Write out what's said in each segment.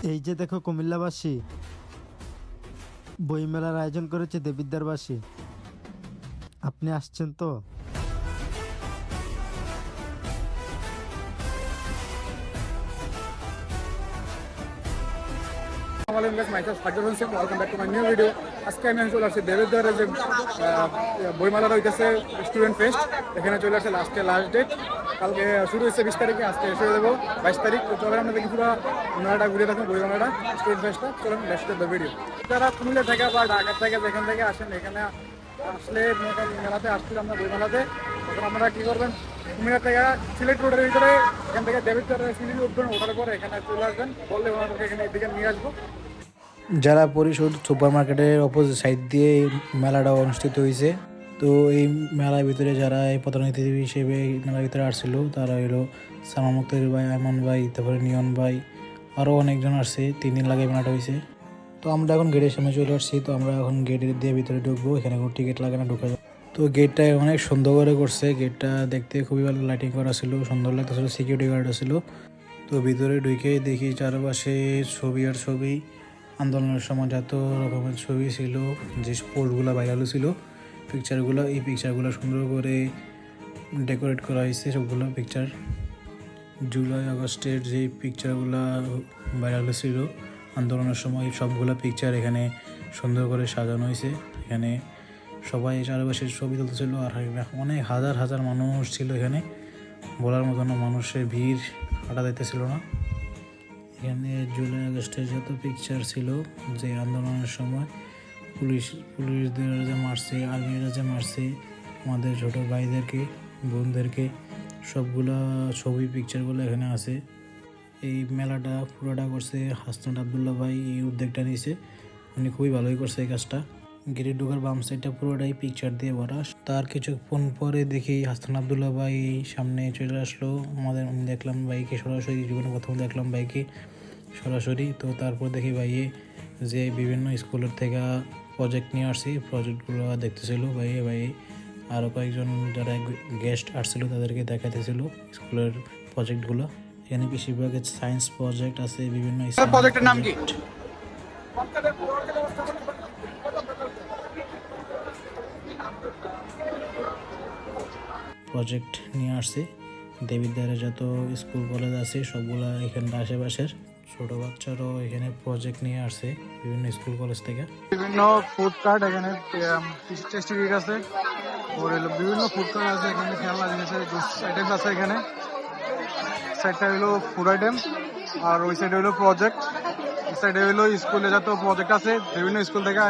এই যে দেখো কুমিল্লাবাসী, বইমেলার আয়োজন করেছে দেবিদ্বারবাসী। আপনি আসছেন তো? Welcome back to my new video. আজকে আমি চলে আসছি দেবেদ্বারে যে বইমেলাটা হইতেছে স্টুডেন্ট ফেস্ট। এখানে চলে আসছে লাস্ট ডেট। কালকে শুরু হয়েছে 20 তারিখে, আজকে শেষ হয়ে যাবো 22 তারিখ। তো চলে আমরা দেখি পুরো মেলাটা ঘুরে থাকুন, বইমেলাটা স্টুডেন্ট ফেস্টটা। চলুন লেটস গো ভিডিও। যারা কুমিল্লা থেকে বা ঢাকা থেকে যেখান থেকে আসেন, এখানে আসলে মেলাতে আসছিলাম আমরা বইমেলাতে, তখন আপনারা কী করবেন, কুমিল্লা থেকে সিলেট রোডের ভিতরে এখান থেকে দেবেদ্বারের সিলেট উঠবেন, ওঠার পরে এখানে চলে আসবেন, বললে ওনাদেরকে এখানে এদিকে নিয়ে আসবো। যারা পরিশোধ সুপার মার্কেটের অপোজিট সাইড দিয়ে এই মেলাটা অনুষ্ঠিত হয়েছে। তো এই মেলার ভিতরে যারা এই প্রতিনিধি হিসেবে এই মেলার ভিতরে আসছিল তারা হলো সালমান মুক্তাদির ভাই, আয়মান ভাই, তারপরে নিয়ন ভাই, আরও অনেকজন আসছে। 3 দিন লাগে মেলাটা হয়েছে। তো আমরা এখন গেটের সামনে চলে আসছি। তো আমরা এখন গেটের দিয়ে ভিতরে ঢুকবো। এখানে কোনো টিকিট লাগে না, ঢুকা যায়। তো গেটটা অনেক সুন্দর করে করছে। গেটটা দেখতে খুবই ভালো লাইটিং করা ছিল, সুন্দর লাগতেছিল, সিকিউরিটি গার্ড ছিল। তো ভিতরে ঢুকে দেখি চারপাশে ছবি আর ছবি, আন্দোলনের সময় যত রকমের ছবি ছিল, যে পোস্টগুলো ভাইরাল ছিল, পিকচারগুলো, এই পিকচারগুলো সুন্দর করে ডেকোরেট করা হয়েছে। সবগুলো পিকচার জুলাই আগস্টের যে পিকচারগুলো ভাইরাল ছিল আন্দোলনের সময়, সবগুলো পিকচার এখানে সুন্দর করে সাজানো হয়েছে। এখানে সবাই চারপাশে ছবি তুলতেছিল, আর অনেক হাজার হাজার মানুষ ছিল এখানে। বলার মতন মানুষের ভিড় হাঁটা যাইতেছিল না। এখানে জুলাই আগস্টের যত পিকচার ছিল, যে আন্দোলনের সময় পুলিশদের যে মারছে, আর্মিরা যে মারছে আমাদের ছোটো ভাইদেরকে, বোনদেরকে, সবগুলা ছবি পিকচারগুলো এখানে আছে। এই মেলাটা পুরোটা করছে হাসনাত আবদুল্লাহ ভাই, এই উদ্যোগটা নিয়েছে। উনি খুবই ভালোই করছে এই কাজটা। গেটে ঢোকার বাম সাইডটা পুরোটাই পিকচার দিয়ে ভরা। তার কিছুক্ষণ পরে দেখি হাসনাত আবদুল্লাহ ভাই সামনে চলে আসলো আমাদের। দেখলাম ভাইকে সরাসরি, জীবনে প্রথম দেখলাম ভাইকে সরাসরি। তো তারপর দেখি ভাইয়ে যে বিভিন্ন স্কুলের থেকে প্রজেক্ট নিয়ে আসছি, প্রজেক্টগুলো দেখতেছিল ভাই আরও কয়েকজন যারা গেস্ট আসছিল তাদেরকে দেখাতেছিল স্কুলের প্রজেক্টগুলো। এখানে বেশিরভাগ সায়েন্স প্রজেক্ট আছে, বিভিন্ন প্রজেক্টের নাম কি? প্রজেক্ট নিয়ে আসছে। দেবিদ্বারে যত স্কুল কলেজ আছে সবগুলা এখানে আশেপাশের ছোট বাচ্চারাও এখানে প্রজেক্ট নিয়ে আসছে বিভিন্ন স্কুল কলেজ থেকে। বিভিন্ন ফুড কার্ট এখানে টেস্টি আছে, ওর বিভিন্ন ফুড কার্ট আছে এখানে, খেলনা জিনিসের আইটেম আছে এখানে। সাইডটা হলো ফুড আইটেম, আর ওই সাইডে হলো প্রজেক্ট। এই সাইডে হলো স্কুলে যত প্রজেক্ট আছে, বিভিন্ন স্কুল থেকে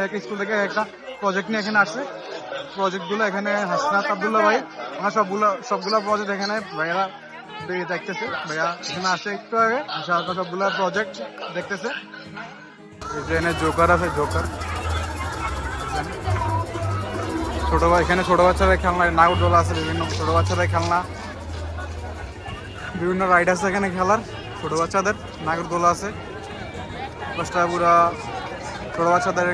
এক স্কুল থেকে একটা প্রজেক্ট নিয়ে এখানে আসছে। প্রজেক্টগুলো এখানে হাসনাত আবদুল্লাহ ভাই, আমার সবগুলা প্রজেক্ট এখানে ভাইয়েরা দেখতেছে। ভাইয়া এখানে আসে একটু আগে, সবগুলা প্রজেক্ট দেখতেছে। এখানে জোকার আছে, জোকার। এখানে ছোট বাচ্চাদের খেলনা, নাগরদোলা আছে, বিভিন্ন ছোট বাচ্চাদের খেলনা, বিভিন্ন রাইড আছে এখানে খেলার ছোট বাচ্চাদের। নাগরদোলা আছে, পাঁচটা পুরা ছোট বাচ্চাদের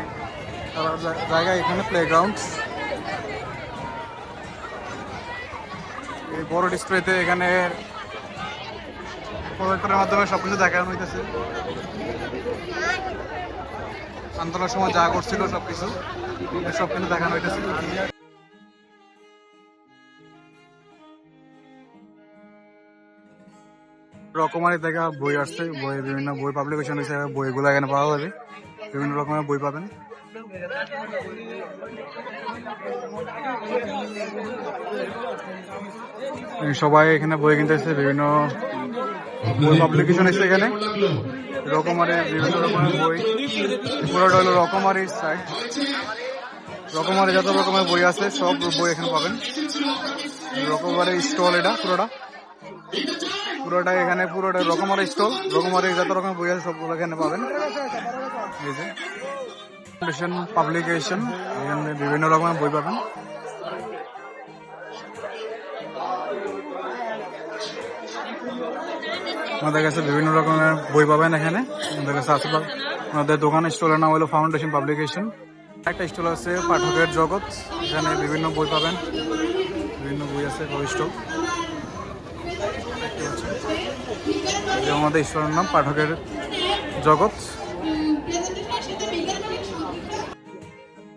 জায়গা এখানে, প্লেগ্রাউন্ড। এই বড় ডিসপ্লেতে এখানে প্রজেক্টরের মাধ্যমে সবকিছু দেখানো হইতেছে। আন্দোলনের সময় যা করছিল সবকিছু সব কিন্তু দেখানো হইতেছে। রকমারি থেকে বই আসছে, বিভিন্ন বই পাবলিকেশন হয়েছে, বইগুলো এখানে পাওয়া যাবে, বিভিন্ন রকমের বই পাবেন। সবাই এখানে বই কিনতেছে, বিভিন্ন বই পাবলিকেশন এসেছে এখানে। রকমারি বিভিন্ন রকমের বই, পুরোটা হলো রকমারির সাইড। রকমারি যত রকমের বই আছে সব বই এখানে পাবেন। রকমারি স্টল, এটা পুরোটা এখানে, পুরোটা রকমারি স্টল। রকমারি যত রকমের বই আছে সবগুলো এখানে পাবেন। এই যে পাবলিকেশন, এখানে বিভিন্ন রকমের বই পাবেন। আমাদের কাছে বিভিন্ন রকমের বই পাবেন এখানে। আমাদের কাছে আছে, আমাদের দোকানের স্টলের নাম হলো ফাউন্ডেশন পাবলিকেশন। একটা স্টল আছে পাঠকের জগৎ, এখানে বিভিন্ন বই পাবেন, বিভিন্ন বই আছে, স্টল। আমাদের স্টলের নাম পাঠকের জগৎ।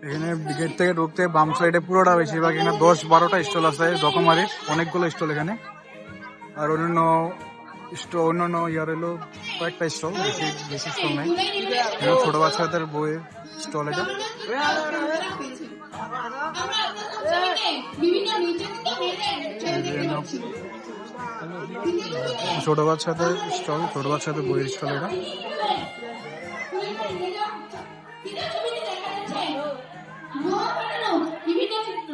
এখানে গেট থেকে ঢুকতে বাম সাইডে পুরোটা বেশিরভাগ এখানে 10-12টা স্টল আছে রকমারির, অনেকগুলো স্টল এখানে। আর অন্যান্য ইয়ার হলো কয়েকটা স্টল, বেশি স্টল নেই। ছোট বাচ্চাদের বইয়ের স্টল এটা। ছোট বাচ্চাদের স্টল, ছোট বাচ্চাদের বইয়ের স্টল এটা।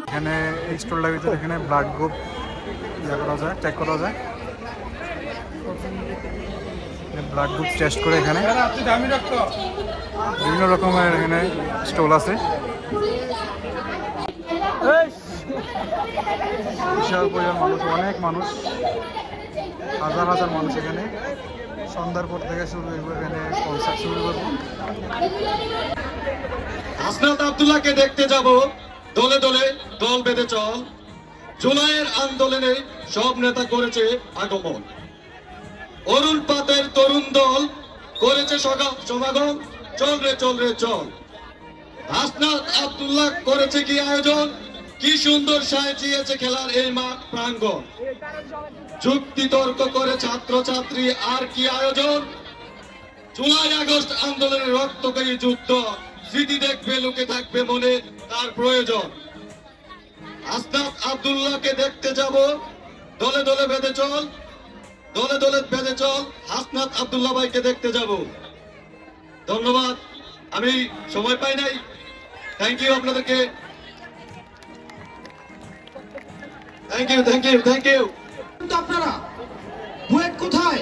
এখানে এই স্টলটার ভিতরে এখানে ব্লাড গ্রুপ করা যায়, চেক করা যায়। ব্লাড গ্রুপ টেস্ট করে এখানে বিভিন্ন রকমের এখানে স্টল আছে। বিশাল পরিমাণ মানুষ, অনেক মানুষ, হাজার হাজার মানুষ এখানে। সন্ধ্যার পর থেকে শুরু করবো এখানে কনসার্ট শুরু করবো। হাসনাত আব্দুল্লাহকে দেখতে যাব, দলে দলে দল বেঁধে চল। জুলাইয়ের আন্দোলনে সব নেতা করেছে আগমন, অরুণ পাতের তরুণ দল করেছে সমাগম। চল রে চল রে চল। হাসনাত আব্দুল্লাহ করেছে কি আয়োজন, কি সুন্দর সাজিয়েছে খেলার এই মাঠ প্রাঙ্গণ। যুক্তি তর্ক করে ছাত্র ছাত্রী আর কি আয়োজন। জুলাই আগস্ট আন্দোলনের রক্তকারী যুদ্ধ, স্মৃতি দেখবে লোকে থাকবে মনে তার প্রয়োজন। হাসনাত আব্দুল্লাহকে দেখতে যাব, দলে দলে বেঁধে চল, দলে দলে বেঁধে চল। হাসনাত আব্দুল্লাহ ভাইকে দেখতে যাব। ধন্যবাদ, আমি সময় পাই নাই। থ্যাংক ইউ আপনাদেরকে, thank you thank you thank you. আপনারা বুয়েট কোথায়,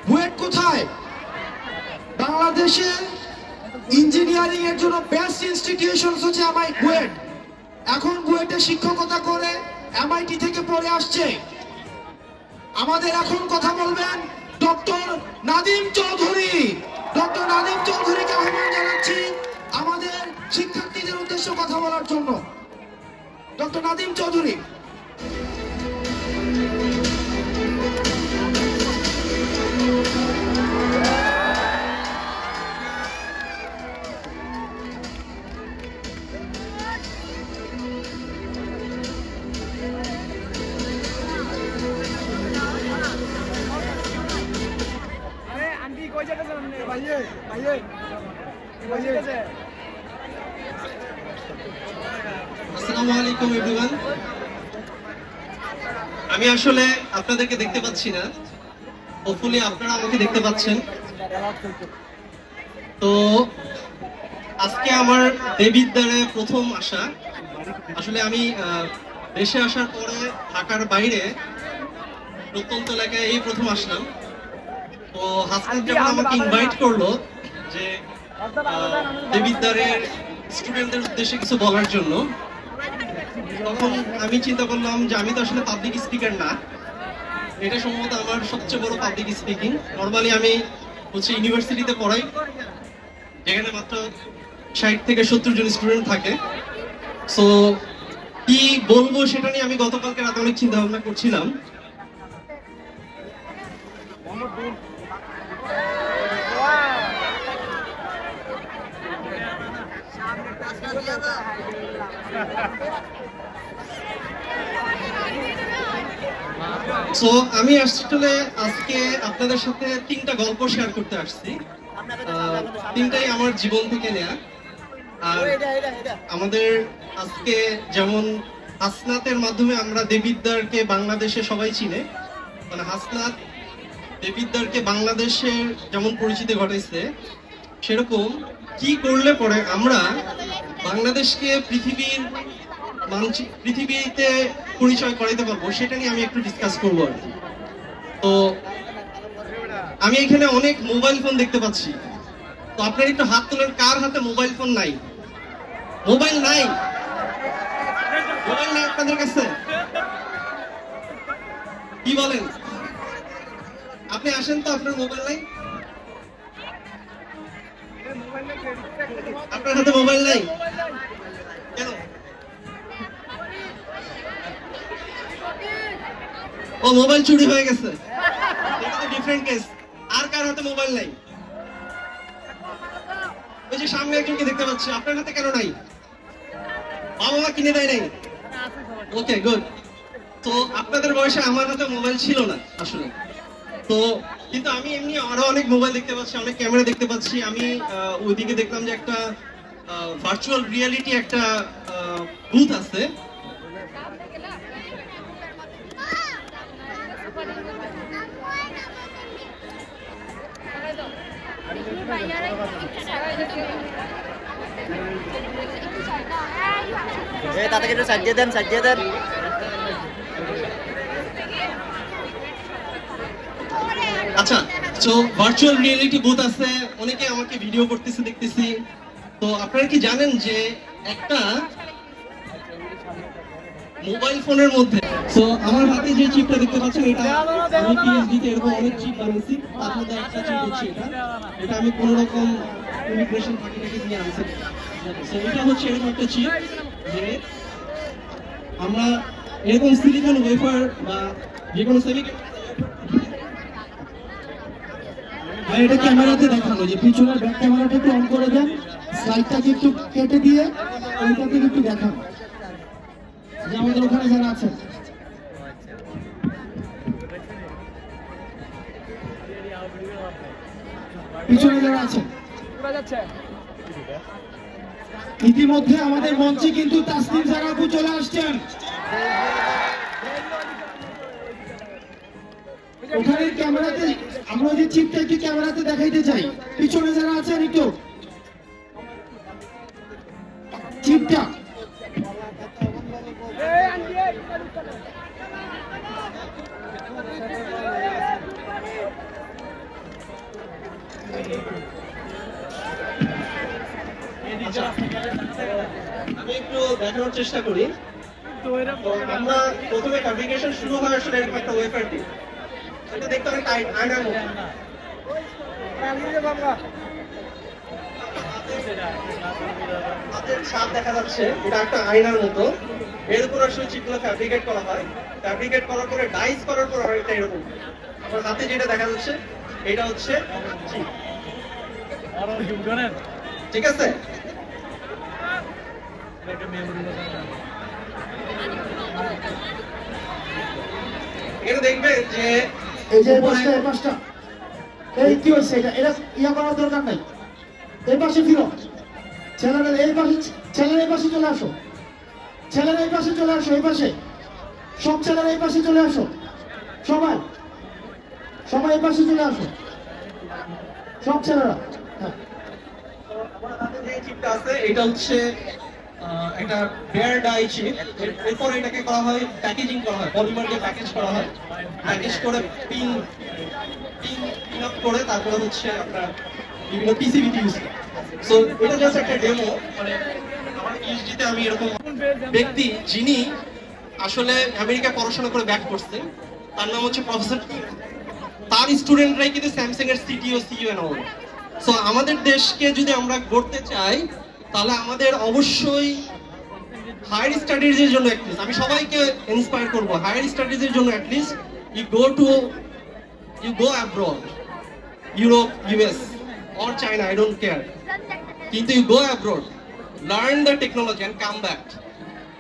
বুয়েট কোথায়? বাংলাদেশে ইঞ্জিনিয়ারিং এর জন্য বেস্ট ইনস্টিটিউশন হচ্ছে বুয়েট। এখন বুয়েটে শিক্ষকতা করে এমআইটি থেকে পড়ে আসছে। আমাদের এখন কথা বলবেন ডক্টর নাদিম চৌধুরী। ডক্টর নাদিম চৌধুরীকে আহ্বান জানাচ্ছি আমাদের শিক্ষার্থীদের উদ্দেশ্যে কথা বলার জন্য। ডক্টর নাদিম চৌধুরী। আসসালামু আলাইকুম এভরিওয়ান। আমি আসলে আপনাদেরকে দেখতে পাচ্ছি না, হোপফুলি আপনারা আমাকে দেখতে পাচ্ছেন। তো আজকে আমার দেবিদ্বারে প্রথম আসা। আসলে আমি দেশে আসার পরে ঢাকার বাইরে প্রত্যন্ত এলাকায় এই প্রথম আসলাম। তো হাসনাত যখন আমাকে ইনভাইট করলো যে দেবিদ্বারের স্টুডেন্টদের উদ্দেশ্যে কিছু বলার জন্য, তখন আমি চিন্তা করলাম যে আমি তো আসলে পাবলিক স্পিকার না, এটা সম্ভবত আমার সবচেয়ে বড় পাবলিক স্পিকিং। নর্মালি আমি ইউনিভার্সিটিতে পড়াই, যেখানে মাত্র 60 থেকে 70 জন স্টুডেন্ট থাকে। সো কি বলবো সেটা নিয়ে আমি গতকালকে রাতে অনেক চিন্তা ভাবনা করছিলাম। সো আমি আসলে আজকে আপনাদের সাথে 3টা গল্প শেয়ার করতে আসছি। 3টাই আমার জীবন থেকে নেয়া। আর আমাদের আজকে যেমন হাসনাতের মাধ্যমে আমরা দেবিদ্বারকে বাংলাদেশে সবাই চিনে, মানে হাসনাত দেবিদ্বারকে বাংলাদেশের যেমন পরিচিতি ঘটাইছে, সেরকম কি করলে পরে আমরা বাংলাদেশকে পৃথিবীতে পরিচয় করাইতে পারবো, সেটা নিয়ে আমি একটু ডিসকাস করবো আর কি। তো আমি এখানে অনেক মোবাইল ফোন দেখতে পাচ্ছি। তো আপনারা একটু হাত তোলেন, কার হাতে মোবাইল ফোন নাই? মোবাইল নাই? মোবাইল নাই আপনাদের কাছে? কি বলেন? আপনি আসেন তো, আপনার মোবাইল নাই? আপনার হাতে মোবাইল নাই কেন? ও মোবাইল চুরি হয়ে গেছে, এটা তো ডিফারেন্ট কেস। আর কার হাতে মোবাইল নাই? ওই যে সামনে একজনকে দেখতে পাচ্ছি, আপনার হাতে কেন নাই? বাবা মা কিনে দেয় নাই? ওকে, গুড। তো আপনাদের বয়সে আমার হাতে মোবাইল ছিল না আসলে। তো কিন্তু আমি এমনি আরো অনেক মোবাইল দেখতে পাচ্ছি, অনেক ক্যামেরা দেখতে পাচ্ছি। আমি ওইদিকে দেখলাম যে একটা ভার্চুয়াল রিয়েলিটি একটা বুথ আছে। তাদেরকে একটু সাজিয়ে দেন, সাজিয়ে দেন। আচ্ছা, তো ভার্চুয়াল রিয়েলিটি বুথ আছে, অনেকে আমাকে ভিডিও করতেছে দেখতেছি। তো আপনারা কি জানেন যে একটা মোবাইল ফোনের মধ্যে, তো আমার হাতে যে চিপটা দেখতে পাচ্ছেন, এটা আমি পিএইচডি তে এরকম অনেক চিপ বানিয়েছি, তার মধ্যে একটা চিপ হচ্ছে এটা আমি কোনো রকম ইমিগ্রেশন ফাঁকিটাকে দিয়ে আনছি। তো এটা হচ্ছে এরকম একটা চিপ যে আমরা এরকম সিলিকন ওয়েফার বা যে কোনো এটা ক্যামেরাতে দেখানো, যে পিছনের ব্যাক ক্যামেরাটা একটু অন করে দেন, স্লাইডটাকে একটু কেটে দিয়ে ওইটা থেকে একটু দেখান, যে আমাদের ওখানে যারা আছেন। পিছনে যারা আছেন, ইতিমধ্যে আমাদের মঞ্চে কিন্তু তাসনিম জারা আপু চলে আসছেন। ওখানে ক্যামেরাতে আমরা যে চিপটা একটু ক্যামেরাতে দেখাইতে চাই, পিছনে যারা আছেন একটু চিপটা। আমি একটু দেখানোর চেষ্টা করি। তো আমরা প্রথমে ফ্যাব্রিকেশন শুরু হয় আসলে এরকম একটা ওয়েফার দিয়ে। এটা দেখতে অনেক আয়নার মতো। হাতের ছাপ দেখা যাচ্ছে, এটা একটা আয়নার মতো। এর উপর আসলে চিপগুলো ফ্যাব্রিকেট করা হয়। ফ্যাব্রিকেট করার পরে ডাইস করার পর আরেকটা এরকম। আমার হাতে যেটা দেখা যাচ্ছে এটা হচ্ছে চিপ। ঠিক আছে? এখানে দেখবেন যে এই যে এই পাশটা এই কি হচ্ছে, এটা ইয়া করার দরকার নাই। এই পাশে ফিরো, ছেলেরা এই পাশে, ছেলেরা এই পাশে চলে আসো, ছেলেরা এই পাশে চলে আসো, এই পাশে সব ছেলেরা এই পাশে চলে আসো, সবাই সবাই এই পাশে চলে আসো, সব ছেলেরা। হ্যাঁ, আমার হাতে যে চিপটা আছে এটা হচ্ছে একটা বেয়ার ডাই চিপ। এরপর এটাকে করা হয় প্যাকেজিং করা হয়, পলিমার দিয়ে প্যাকেজ করা হয়। প্যাকেজ করে পিন আপ করে তারপরে হচ্ছে আপনার বিভিন্ন পিসিবিতে ইউজ করে। সো এটা জাস্ট একটা ডেমো। মানে আমার পিএইচডি তে আমি এরকম ব্যক্তি যিনি আসলে আমেরিকায় পড়াশোনা করে ব্যাক করছে, তার নাম হচ্ছে প্রফেসর। তার স্টুডেন্টরাই কিন্তু স্যামসাং এর CTO CEO and all. So আমাদের দেশকে যদি আমরা গড়তে চাই তাহলে আমাদের অবশ্যই হায়ার স্টাডিজের জন্য অ্যাটলিস্ট, আমি সবাইকে ইন্সপায়ার করব, হায়ার স্টাডিজের জন্য at least you go abroad, Europe, US or China, I don't care, কিন্তু you go abroad, learn the technology and come back.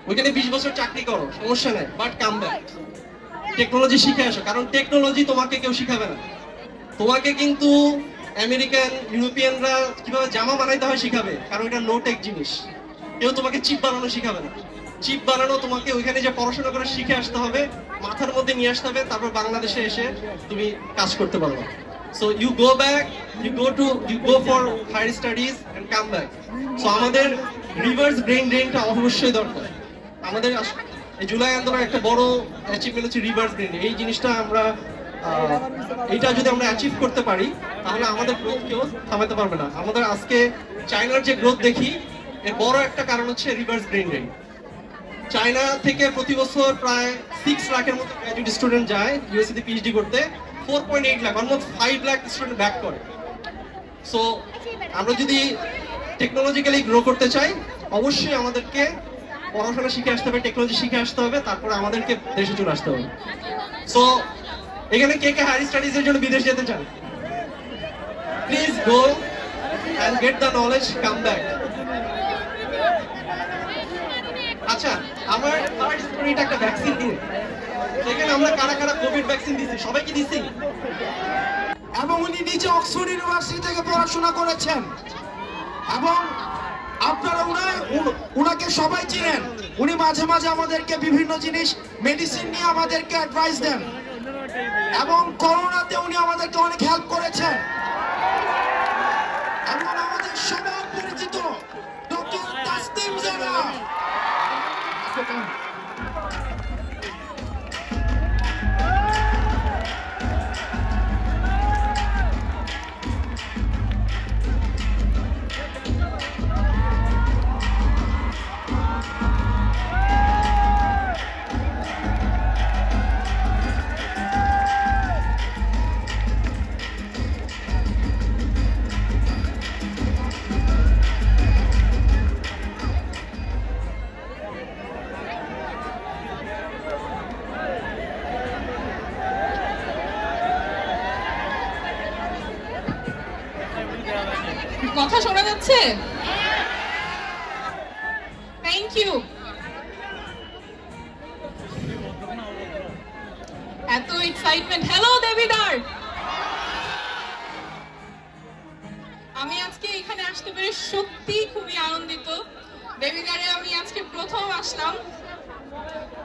ওইখানে 20 বছর চাকরি করো, সমস্যা নেই, বাট কাম ব্যাক, টেকনোলজি শিখে আসো। কারণ টেকনোলজি তোমাকে কেউ শিখাবে না, তোমাকে কিন্তু আমেরিকান ইউরোপিয়ানরা কিভাবে জামা বানাইতে হয় শিখাবে, কারণ এটা লো টেক জিনিস। কেউ তোমাকে চিপ বানানো শিখাবে না। চিপ বানানো তোমাকে ওইখানে যে পড়াশোনা করে শিখে আসতে হবে, মাথার মধ্যে নিয়ে আসতে হবে, তারপর বাংলাদেশে এসে তুমি কাজ করতে পারবে। So you go for higher studies and come back. So আমাদের রিভার্স ব্রেন ড্রেনটা অবশ্যই দরকার। আমাদের এই জুলাই আন্দোলনের একটা বড় অ্যাচিভমেন্ট হচ্ছে রিভার্স ব্রেন। এই জিনিসটা আমরা এটা যদি আমরা অ্যাচিভ করতে পারি তাহলে আমাদের গ্রোথ কেউ থামাতে পারবে না। আমাদের আজকে চায়নার যে গ্রোথ দেখি, এর বড় একটা কারণ হচ্ছে রিভার্স ব্রেন ড্রেন। চায়না থেকে প্রতি বছর প্রায় 6 লাখের মতো গ্র্যাজুয়েট স্টুডেন্ট যায় ইউএসএ তে পিএইচডি করতে, 4.8 lakh, almost 5 lakh student back করে। সো আমরা যদি টেকনোলজিক্যালি গ্রো করতে চাই অবশ্যই আমাদেরকে পড়াশোনা শিখে আসতে হবে, টেকনোলজি শিখে আসতে হবে, তারপরে আমাদেরকে দেশে চলে আসতে হবে। সো এখানে কে কে হায়ার স্টাডিজের জন্য বিদেশ যেতে চান? Please go and get the knowledge, come back. আচ্ছা, আমার থার্ড স্টোরিটা একটা ভ্যাকসিন দিয়ে, সেখানে আমরা কারা কারা কোভিড ভ্যাকসিন দিছি, সবাই কি দিছি? এবং উনি নিজে অক্সফোর্ড ইউনিভার্সিটি থেকে পড়াশোনা করেছেন এবং আপনারা উনাকে সবাই চিনেন। উনি মাঝে মাঝে আমাদেরকে বিভিন্ন জিনিস মেডিসিন নিয়ে আমাদেরকে অ্যাডভাইস দেন এবং করোনাতে উনি আমাদেরকে অনেক হেল্প করেছেন। এবং আমাদের সবার পরিচিত ডক্টর তাসনিম জারা। কথা শোনা যাচ্ছে? Thank you. এত এক্সাইটমেন্ট। হ্যালো দেবিদার, আমি আজকে এখানে আসতে পেরে সত্যি খুবই আনন্দিত। দেবিদারে আমি আজকে প্রথম আসলাম,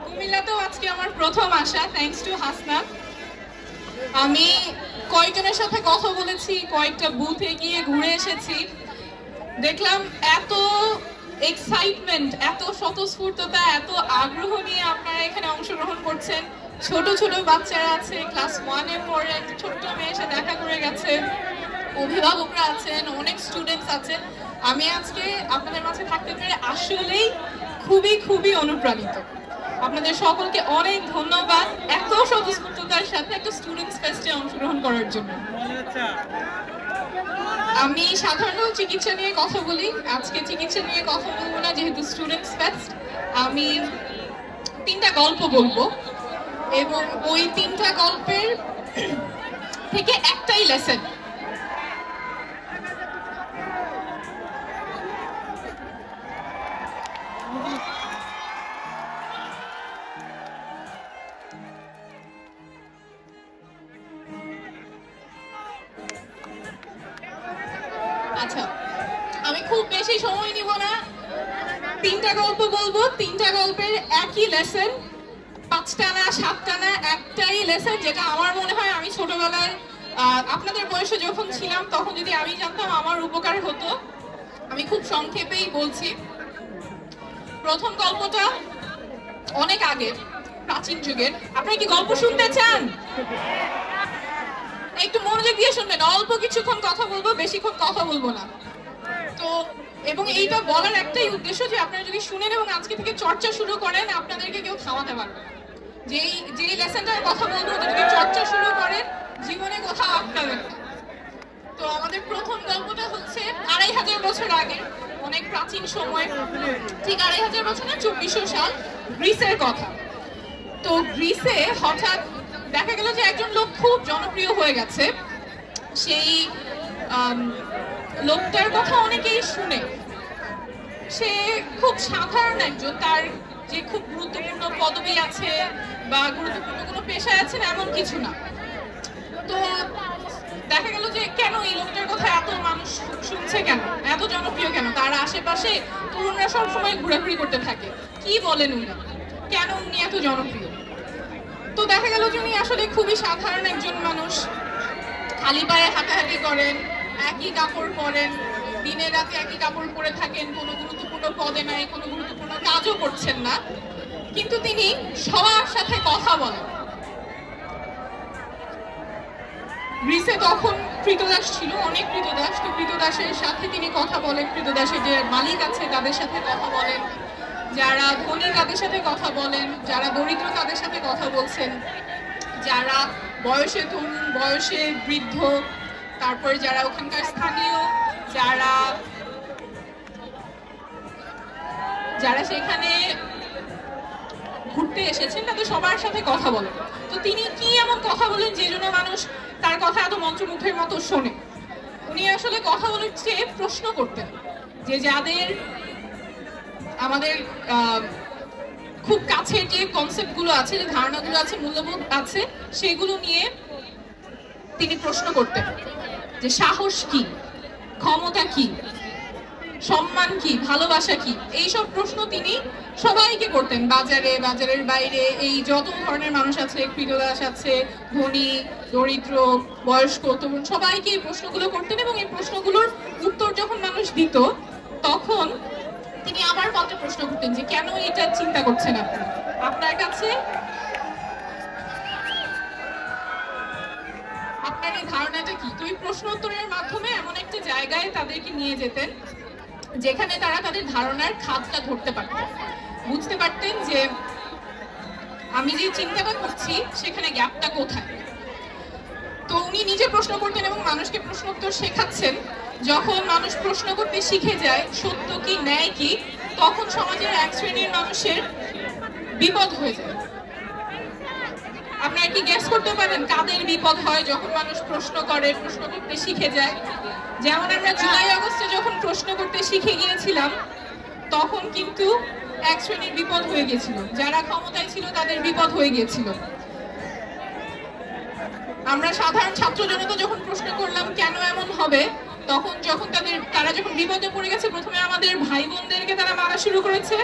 কুমিল্লাতেও আজকে আমার প্রথম আসা, থ্যাঙ্কস টু হাসনাত। আমি কয়েকজনের সাথে কথা বলেছি, কয়েকটা বুথে গিয়ে ঘুরে এসেছি, দেখলাম এত এক্সাইটমেন্ট, এত স্বতঃস্ফূর্ততা, এত আগ্রহ নিয়ে আপনারা এখানে অংশগ্রহণ করছেন। ছোট ছোট বাচ্চারা আছে, ক্লাস 1-এ পড়ে, একটা ছোট্ট মেয়ে এসে দেখা করে গেছে, অভিভাবকরা আছেন, অনেক স্টুডেন্টস আছে। আমি আজকে আপনাদের মাঝে থাকতে পেরে আসলেই খুবই খুবই অনুপ্রাণিত। আপনাদের সকলকে অনেক ধন্যবাদ এত স্বতঃস্ফূর্ততার সাথে একটা স্টুডেন্টস ফেস্টে অংশগ্রহণ করার জন্য। আমি সাধারণত চিকিৎসা নিয়ে কথা বলি, আজকে চিকিৎসা নিয়ে কথা বলবো না যেহেতু স্টুডেন্টস ফেস্ট। আমি 3টা গল্প বলবো এবং ওই 3টা গল্পের থেকে একটাই লেসন। আচ্ছা, আমি খুব বেশি সময় নিব না, 3টা গল্প বলবো, 3টা গল্পের একই লেসন, 5টা না 7টা না, একটাই লেসন, যেটা আমার মনে হয় আমি ছোটবেলায় আপনাদের বয়সে যখন ছিলাম তখন যদি আমি জানতাম আমার উপকার হতো। আমি খুব সংক্ষেপেই বলছি। প্রথম গল্পটা অনেক আগের, প্রাচীন যুগের। আপনারা কি গল্প শুনতে চান? একটু মনোযোগ দিয়ে শুনবেন, অল্প কিছুক্ষণ কথা বলবো, বেশিক্ষণ কথা বলবো না। তো এবং এইটা বলার একটাই উদ্দেশ্য যে আপনারা যদি শুনেন এবং আজকে থেকে চর্চা শুরু করেন, আপনাদেরকে কেউ থামাতে পারবে না। যেই লেসনটার কথা বলবো ওটা যদি চর্চা শুরু করেন, জীবনে কোথাও আটকাবেন না। তো আমাদের প্রথম গল্পটা হচ্ছে 2500 বছর আগে, অনেক প্রাচীন সময়, ঠিক 2500 বছর না, 2400 সাল, গ্রিসের কথা। তো গ্রিসে হঠাৎ দেখা গেল যে একজন লোক খুব জনপ্রিয় হয়ে গেছে। সেই লোকটার কথা অনেকেই শুনে। সে খুব সাধারণ একজন, তার যে খুব গুরুত্বপূর্ণ পদবি আছে বা গুরুত্বপূর্ণ কোনো পেশায় আছেন এমন কিছু না। তো দেখা গেল যে কেন এই লোকটার কথা এত মানুষ শুনছে, কেন এত জনপ্রিয়, কেন তার আশেপাশে তরুণরা সবসময় ঘোরাঘুরি করতে থাকে, কি বলেন উনি, কেন উনি এত জনপ্রিয়। তো দেখা গেল যে উনি আসলে খুবই সাধারণ একজন মানুষ, খালি পায়ে হাঁটাহাঁটি করেন, একই কাপড় পরেন, দিনে রাতে একই কাপড় পরে থাকেন, কোনো গুরুত্বপূর্ণ পদে নাই, কোনো গুরুত্বপূর্ণ কাজও করছেন না, কিন্তু তিনি সবার সাথে কথা বলেন। গ্রিসে তখন কৃতদাস ছিল, অনেক কৃতদাস। তো কৃতদাসের সাথে তিনি কথা বলেন, কৃতদাসের যে মালিক আছে তাদের সাথে কথা বলেন, যারা ধনী তাদের সাথে কথা বলেন, যারা দরিদ্র তাদের সাথে কথা বলছেন, যারা বয়সে তরুণ, বয়সে বৃদ্ধ, তারপরে যারা ওখানকার স্থানীয়, যারা সেখানে ঘুরতে এসেছেন, তাদের সবার সাথে কথা বলেন। তো তিনি কি এমন কথা বলেন যে জন্য মানুষ তার কথা এত মন্ত্রমুগ্ধের মতো শোনে। উনি আসলে কথা বলার চেয়ে প্রশ্ন করতেন, যে যাদের আমাদের খুব কাছের যে কনসেপ্টগুলো আছে, যে ধারণাগুলো আছে, মূল্যবোধ আছে, সেগুলো নিয়ে তিনি প্রশ্ন করতেন যে সাহস কি, ক্ষমতা কি, সম্মান কি, ভালোবাসা কি। এইসব প্রশ্ন তিনি সবাইকে করতেন, বাজারে, বাজারের বাইরে, এই যত ধরনের মানুষ আছে, কৃতদাস আছে, ধনী, দরিদ্র, বয়স্ক, তরুণ, সবাইকে এই প্রশ্নগুলো করতেন। এবং এই প্রশ্নগুলোর উত্তর যখন মানুষ দিত, তখন তিনি আবার পাল্টা প্রশ্ন করতেন যে কেন এটা চিন্তা করছেন আপনি, আপনার কাছে আপনার এই ধারণাটা কি। তো এই প্রশ্ন উত্তরের মাধ্যমে এমন একটা জায়গায় তাদেরকে নিয়ে যেতেন যেখানে তারা তাদের ধারণার খাতটা ধরতে পারতেন, বুঝতে পারতেন যে আমি যে চিন্তাটা করছি সেখানে গ্যাপটা কোথায়। তো উনি নিজে প্রশ্ন করতেন এবং মানুষকে প্রশ্ন উত্তর শেখাচ্ছেন। যখন মানুষ প্রশ্ন করতে শিখে যায় সত্য কি, ন্যায় কি, তখন সমাজের এক শ্রেণীর মানুষের বিপদ হয়ে যায়। আপনারা কি গেস করতে পারেন কাদের বিপদ হয় যখন মানুষ প্রশ্ন করে, প্রশ্ন করতে শিখে যায়? যেমন আমরা জুলাই আগস্টে যখন প্রশ্ন করতে শিখে গিয়েছিলাম, তখন কিন্তু এক শ্রেণীর বিপদ হয়ে গেছিল, যারা ক্ষমতায় ছিল তাদের বিপদ হয়ে গিয়েছিল। আমরা সাধারণ ছাত্র জনতা যখন প্রশ্ন করলাম কেন এমন হবে, তখন যখন তারা যখন বিপদে পড়ে গেছে, প্রথমে আমাদের ভাই বোনদেরকে তারা মারা শুরু করেছে,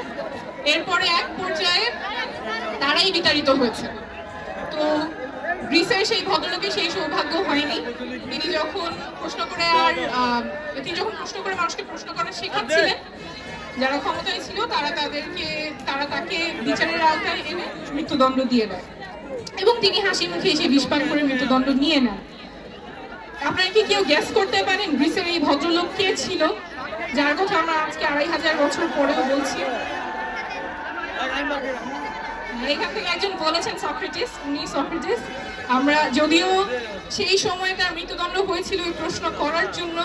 এরপরে এক পর্যায়ে তারাই বিতাড়িত হয়েছে। তো গ্রিসের সেই ভদ্রলোকের সেই সৌভাগ্য হয়নি। তিনি যখন প্রশ্ন করে মানুষকে প্রশ্ন করা শেখাচ্ছিলেন, যারা ক্ষমতায় ছিল তারা তাকে বিচারের আওতায় এনে মৃত্যুদণ্ড দিয়ে দেয় এবং তিনি হাসি মুখে এসে বিষপান করে মৃত্যুদণ্ড নিয়ে নেন। আপনারা কি কেউ গ্যাস করতে পারেন গ্রিসের এই ভদ্রলোক কে ছিল, যার কথা আমরা আজকে 2500 বছর পরেও বলছি? এখান থেকে একজন বলেছেন সক্রেটিস, উনি সক্রেটিস। আমরা যদিও সেই সময় তার মৃত্যুদণ্ড হয়েছিল এই প্রশ্ন করার জন্য,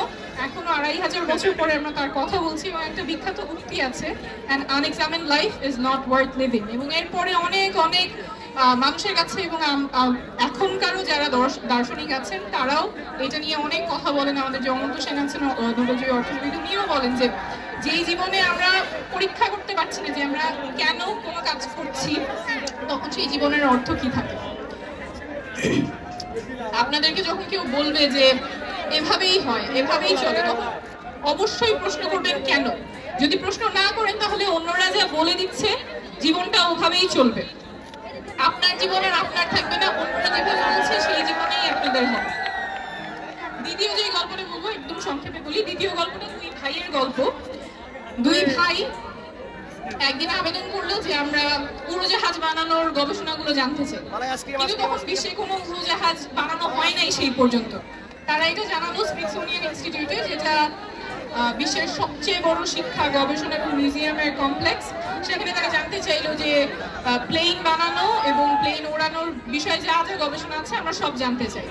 এখনো 2500 বছর পরে আমরা তার কথা বলছি। এবং একটা বিখ্যাত উক্তি আছে, an unexamined life is not worth living। এবং এরপরে অনেক অনেক মানুষের কাছে এবং এখনকারও যারা দার্শনিক আছেন তারাও এটা নিয়ে অনেক কথা বলেন। আমাদের যে অনন্ত সেন আছেন, নোবেলজয়ী অর্থনীতি, উনিও বলেন যে যেই জীবনে আমরা পরীক্ষা করতে পারছি না যে আমরা কেন কোনো কাজ করছি, তখন সেই জীবনের অর্থ কি থাকে। আপনাদেরকে যখন কেউ বলবে যে এভাবেই হয়, এভাবেই চলে, তখন অবশ্যই প্রশ্ন করবেন কেন। যদি প্রশ্ন না করেন তাহলে অন্যরা যা বলে দিচ্ছে জীবনটা ওভাবেই চলবে। আপনার জীবনের আপনার থাকবে না, অন্যরা যেভাবে বলছে সেই জীবনেই আপনাদের হবে। দ্বিতীয় যে গল্পটা বলবো একদম সংক্ষেপে বলি। দ্বিতীয় গল্পটা দুই ভাইয়ের গল্প। দুই ভাই একদিন আবেদন করলো যে আমরা উড়োজাহাজ বানানোর গবেষণাগুলো জানতে চাই, কিন্তু তখন বিশ্বে কোনো উড়োজাহাজ বানানো হয় নাই সেই পর্যন্ত। তারা এটা জানালো স্মিথসোনিয়ান ইনস্টিটিউটে, যেটা বিশ্বের সবচেয়ে বড় শিক্ষা, গবেষণা এবং মিউজিয়ামের কমপ্লেক্স। সেখানে তারা জানতে চাইলো যে প্লেন বানানো এবং প্লেন ওড়ানোর বিষয়ে যা যা গবেষণা আছে আমরা সব জানতে চাই।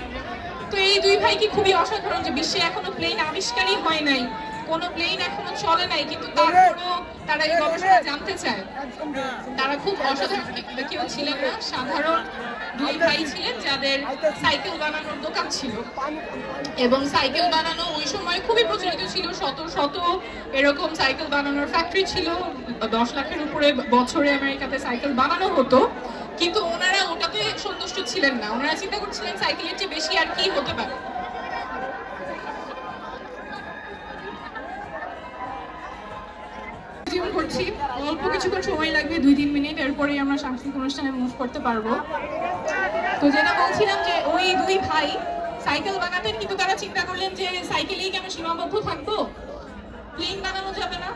তো এই দুই ভাই কি খুবই অসাধারণ যে বিশ্বে এখনো প্লেন আবিষ্কারই হয় নাই, কোনো প্লেন এখনো চলে নাই, কিন্তু তারপরেও তারা এই গবেষণা জানতে চায়। তারা খুব অসাধারণ কেউ ছিলেন না, সাধারণ দুই ভাই ছিলেন যাদের সাইকেল বানানোর দোকান ছিল। এবং সাইকেল বানানো ওই সময় খুবই প্রচলিত ছিল, শত শত এরকম সাইকেল বানানোর ফ্যাক্টরি ছিল। 10 লাখের উপরে বছরে আমেরিকাতে সাইকেল বানানো হতো, কিন্তু ওনারা ওটাতে সন্তুষ্ট ছিলেন না। ওনারা চিন্তা করছিলেন সাইকেলের চেয়ে বেশি আর কি হতে পারে। করছি অল্প কিছুক্ষণ সময় লাগবে, 2-3 মিনিট, এরপরে আমরা সাংস্কৃতিক অনুষ্ঠানে মুভ করতে পারবো। তো যেটা বলছিলাম যে ওই দুই ভাই সাইকেল বানাতেন, কিন্তু তারা চিন্তা করলেন যে সাইকেলেই কেন সীমাবদ্ধ থাকবো, প্লেন বানানো যাবে না,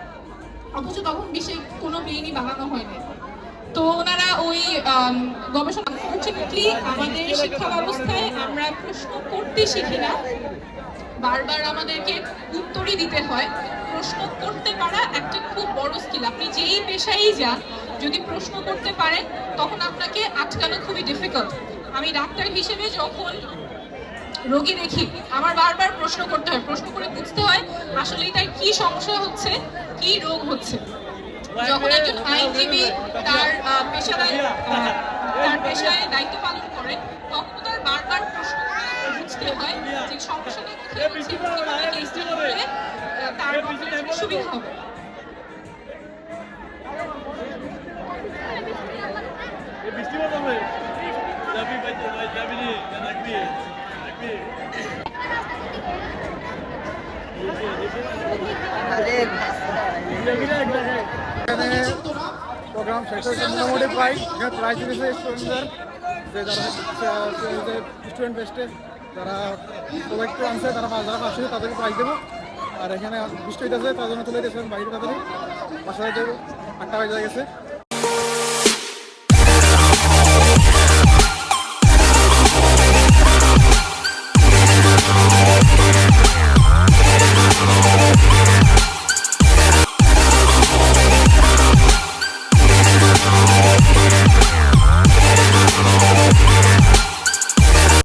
অথচ তখন বিশ্বে কোনো প্লেনই বানানো হয়নি। তো ওনারা ওই গবেষণা, আনফরচুনেটলি আমাদের শিক্ষা ব্যবস্থায় আমরা প্রশ্ন করতে শিখি না, বারবার আমাদেরকে উত্তরই দিতে হয়। প্রশ্ন করতে পারা একটা খুব বড় স্কিল। আপনি যেই পেশায় যান, যদি প্রশ্ন করতে পারেন তখন আপনাকে আটকানো খুবই ডিফিকাল্ট। আমি ডাক্তার হিসেবে যখন রোগী দেখি, আমার বারবার প্রশ্ন করতে হয়, প্রশ্ন করে বুঝতে হয় আসলে তার কি সমস্যা হচ্ছে, কি রোগ হচ্ছে। যখন একজন আইনজীবী তার পেশায় দায়িত্ব পালন করেন, তখন তার বারবার প্রশ্ন করে বুঝতে হয় যে সমস্যাটা কোথায় হচ্ছে, কিভাবে টেস্টিং করলে তার পক্ষে সুবিধা হবে। প্রোগ্রাম শেষ হয়েছে মোটামুটি প্রায় প্রাইজ দিয়েছে স্টুডেন্টদের, যে যারা স্টুডেন্ট বেস্টে যারা প্রোডাক্ট আনছে তারা যারা পাশে তাদেরকে প্রাইজ দেবো। আর এখানে বৃষ্টি হইতেছে তার জন্য চলে গেছিলাম বাইরে, তাড়াতাড়ি বাসায় 8টা বাজে গেছে।